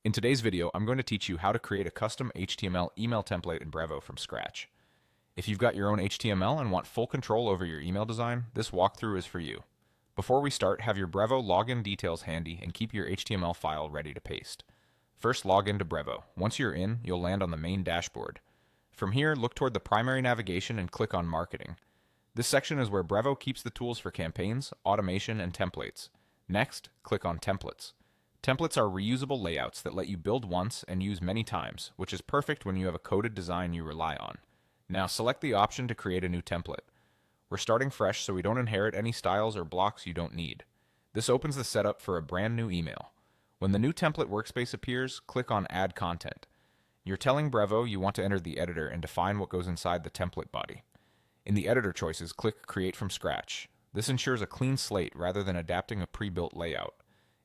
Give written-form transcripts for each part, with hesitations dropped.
In today's video, I'm going to teach you how to create a custom HTML email template in Brevo from scratch. If you've got your own HTML and want full control over your email design, this walkthrough is for you. Before we start, have your Brevo login details handy and keep your HTML file ready to paste. First, log into Brevo. Once you're in, you'll land on the main dashboard. From here, look toward the primary navigation and click on Marketing. This section is where Brevo keeps the tools for campaigns, automation, and templates. Next, click on Templates. Templates are reusable layouts that let you build once and use many times, which is perfect when you have a coded design you rely on. Now select the option to create a new template. We're starting fresh so we don't inherit any styles or blocks you don't need. This opens the setup for a brand new email. When the new template workspace appears, click on Add Content. You're telling Brevo you want to enter the editor and define what goes inside the template body. In the editor choices, click Create from Scratch. This ensures a clean slate rather than adapting a pre-built layout.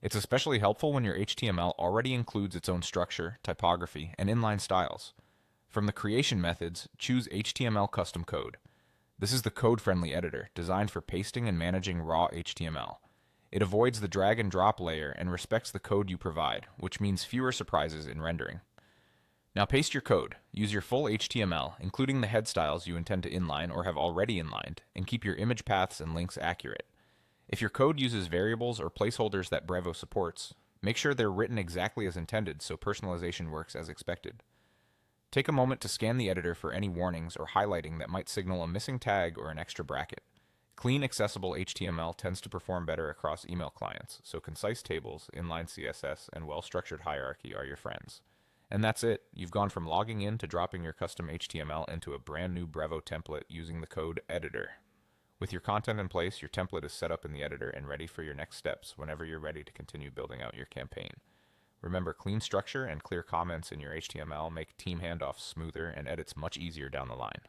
It's especially helpful when your HTML already includes its own structure, typography, and inline styles. From the creation methods, choose HTML custom code. This is the code-friendly editor, designed for pasting and managing raw HTML. It avoids the drag and drop layer and respects the code you provide, which means fewer surprises in rendering. Now paste your code. Use your full HTML, including the head styles you intend to inline or have already inlined, and keep your image paths and links accurate. If your code uses variables or placeholders that Brevo supports, make sure they're written exactly as intended so personalization works as expected. Take a moment to scan the editor for any warnings or highlighting that might signal a missing tag or an extra bracket. Clean, accessible HTML tends to perform better across email clients, so concise tables, inline CSS, and well-structured hierarchy are your friends. And that's it. You've gone from logging in to dropping your custom HTML into a brand new Brevo template using the code editor. With your content in place, your template is set up in the editor and ready for your next steps whenever you're ready to continue building out your campaign. Remember, clean structure and clear comments in your HTML make team handoffs smoother and edits much easier down the line.